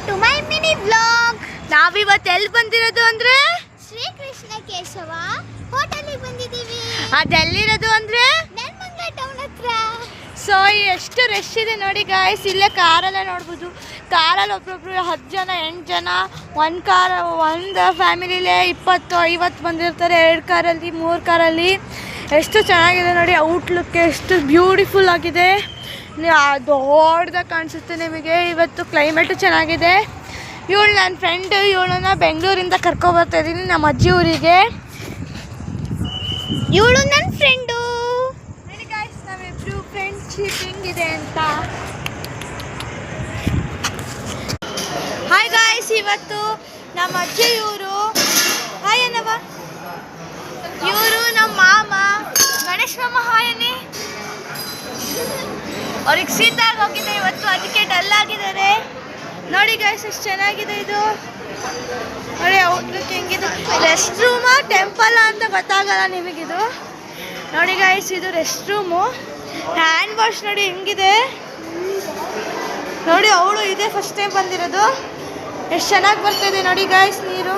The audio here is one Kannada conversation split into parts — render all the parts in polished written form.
To my mini vlog. ನಾವಿವತ್ತು ಎಲ್ಲಿ ಬಂದಿರೋದು ಅಂದ್ರೆ ಶ್ರೀಕೃಷ್ಣ ಕೇಶವ ಹೋಟೆಲಿಗೆ ಬಂದಿದ್ದೀವಿ. ಅದೆಲ್ಲಿರೋದು ಅಂದ್ರೆ ನೆಲಮಂಗಲ ಟೌನ್ ಹತ್ರ. ಸೊ ಎಷ್ಟು ರಶ್ ಇದೆ ನೋಡಿ ಗಾಯ್ಸ್. ಇಲ್ಲೇ ಕಾರಲ್ಲೇ ನೋಡ್ಬೋದು. ಕಾರಲ್ಲಿ ಒಬ್ಬೊಬ್ರು 10 ಜನ 8 ಜನ, ಒಂದು ಫ್ಯಾಮಿಲಿಲೇ 20-50 ಬಂದಿರ್ತಾರೆ. 2 ಕಾರಲ್ಲಿ 3 ಕಾರಲ್ಲಿ. ಎಷ್ಟು ಚೆನ್ನಾಗಿದೆ ನೋಡಿ. ಔಟ್ಲುಕ್ ಎಷ್ಟು ಬ್ಯೂಟಿಫುಲ್ ಆಗಿದೆ. ದೊಡ್ಡದಾಗಿ ಕಾಣಿಸುತ್ತೆ ನಿಮಗೆ. ಇವತ್ತು ಕ್ಲೈಮೇಟು ಚೆನ್ನಾಗಿದೆ. ಇವಳು ನನ್ನ ಫ್ರೆಂಡು. ಇವಳನ್ನ ಬೆಂಗಳೂರಿಂದ ಕರ್ಕೊಬರ್ತಾ ಇದ್ದೀನಿ ನಮ್ಮ ಅಜ್ಜಿ ಊರಿಗೆ. ಇವಳು ನನ್ನ ಫ್ರೆಂಡು. ನೋಡಿ ಗಾಯ್ಸ್, ನಾವಿಬ್ರು ಫ್ರೆಂಡ್ಶಿಪ್ ಹೆಂಗಿದೆ ಅಂತ. ಹಾಯ್ ಗಾಯ್ಸ್, ಇವತ್ತು ನಮ್ಮ ಅಜ್ಜಿ ಇವರು. ಹಾಯ್ ಅನ್ನವ. ಇವರು ನಮ್ಮ ಮಾಮ ಗಣೇಶ್ ಮಾಮ. ಹಾಯ್ ಅನ್ನಿ. ಅವ್ರಿಗೆ ಶೀತ ಹೋಗಿದೆ ಇವತ್ತು, ಅದಕ್ಕೆ ಡಲ್ ಆಗಿದ್ದಾರೆ. ನೋಡಿ ಗಾಯ್ಸ್ ಎಷ್ಟು ಚೆನ್ನಾಗಿದೆ ಇದು. ನೋಡಿ ಔಟ್ಲುಕ್ ಹೆಂಗಿದೆ. ರೆಸ್ಟ್ ರೂಮಾ ಟೆಂಪಲ್ ಅಂತ ಗೊತ್ತಾಗಲ್ಲ ನಿಮಗಿದು. ನೋಡಿ ಗಾಯ್ಸ್, ಇದು ರೆಸ್ಟ್ ರೂಮು. ಹ್ಯಾಂಡ್ ವಾಶ್ ನೋಡಿ ಹೆಂಗಿದೆ. ನೋಡಿ ಅವಳು ಇದೆ ಫಸ್ಟ್ ಟೈಮ್ ಬಂದಿರೋದು. ಎಷ್ಟು ಚೆನ್ನಾಗಿ ಬರ್ತಾಯಿದೆ ನೋಡಿ ಗಾಯ್ಸ್ ನೀರು.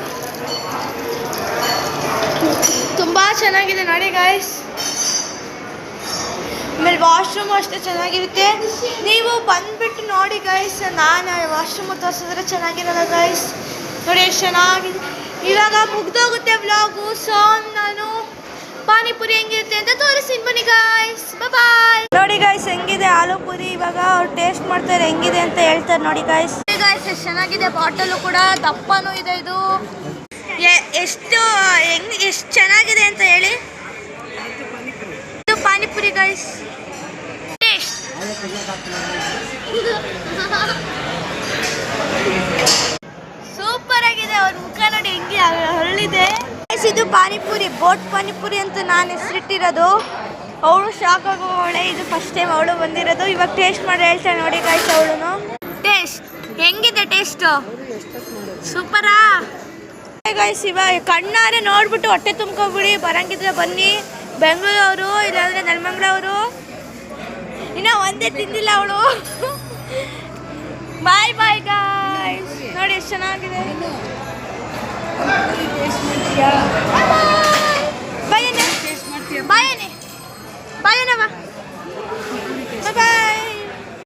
ತುಂಬ ಚೆನ್ನಾಗಿದೆ ನೋಡಿ ಗಾಯ್ಸ್. ಆಮೇಲೆ ವಾಶ್ರೂಮು ಅಷ್ಟೇ ಚೆನ್ನಾಗಿರುತ್ತೆ. ನೀವು ಬಂದುಬಿಟ್ಟು ನೋಡಿ ಗಾಯ್ಸ್. ನಾನು ವಾಶ್ರೂಮು ತೋರಿಸಿದ್ರೆ ಚೆನ್ನಾಗಿರಲ್ಲ ಗಾಯ್ಸ್. ನೋಡಿ ಎಷ್ಟು ಚೆನ್ನಾಗಿದೆ. ಇವಾಗ ಮುಗ್ದೋಗುತ್ತೆ ವ್ಲಾಗು. ಸೊ ನಾನು ಪಾನಿಪುರಿ ಹೆಂಗಿರುತ್ತೆ ಅಂತ ತೋರಿಸ್ತೀನಿ ಬನ್ನಿ ಗಾಯ್ಸ್. ಬಾಯ್. ನೋಡಿ ಗಾಯ್ಸ್ ಹೆಂಗಿದೆ ಆಲೂ ಪುರಿ. ಇವಾಗ ಅವ್ರು ಟೇಸ್ಟ್ ಮಾಡ್ತಾರೆ ಹೆಂಗಿದೆ ಅಂತ ಹೇಳ್ತಾರೆ ನೋಡಿ ಗಾಯ್ಸ್. ಗಾಯ್ಸ್ ಎಷ್ಟು ಚೆನ್ನಾಗಿದೆ. ಬಾಟಲು ಕೂಡ ದಪ್ಪನೂ ಇದೆ. ಇದು ಎಷ್ಟು ಚೆನ್ನಾಗಿದೆ ಅಂತ ಹೇಳಿ. ಇದು ಪಾನಿಪುರಿ ಗಾಯ್ಸ್. ಸೂಪರ್ ಆಗಿದೆ. ಅವ್ರ ಮುಖ ನೋಡಿ ಹೆಂಗೆ ಹರಳಿದೆ. ಇದು ಪಾನಿಪುರಿ, ಬೋಟ್ ಪಾನಿಪುರಿ ಅಂತ ನಾನು ಹೆಸರಿಟ್ಟಿರೋದು. ಅವಳು ಶಾಕ್ ಆಗೋವಳೆ. ಇದು ಫಸ್ಟ್ ಟೈಮ್ ಅವಳು ಬಂದಿರೋದು. ಇವಾಗ ಟೇಸ್ಟ್ ಮಾಡಿ ಹೇಳ್ತಾಳೆ ನೋಡಿ ಗಾಯ್ಸ್ ಅವಳು. ಟೇಸ್ಟ್ ಹೆಂಗಿದೆ? ಟೇಸ್ಟು ಸೂಪರಾ ಗಾಯ್ಸ್. ಇವಾಗ ಕಣ್ಣಾರೆ ನೋಡ್ಬಿಟ್ಟು ಹೊಟ್ಟೆ ತುಂಬ್ಕೊಬಿಡಿ. ಬರಂಗಿದ್ರೆ ಬನ್ನಿ. ಬೆಂಗಳೂರವರು ಇಲ್ಲಾಂದ್ರೆ ನೆಲಮಂಗಲವರು. ಇನ್ನೂ ಒಂದೇ ತಿಂದಿಲ್ಲ ಅವಳು. ಬಾಯ್ ಬಾಯ್ ಗಾಯ್ಸ್. ನೋಡಿ ಎಷ್ಟು ಚೆನ್ನಾಗಿದೆ.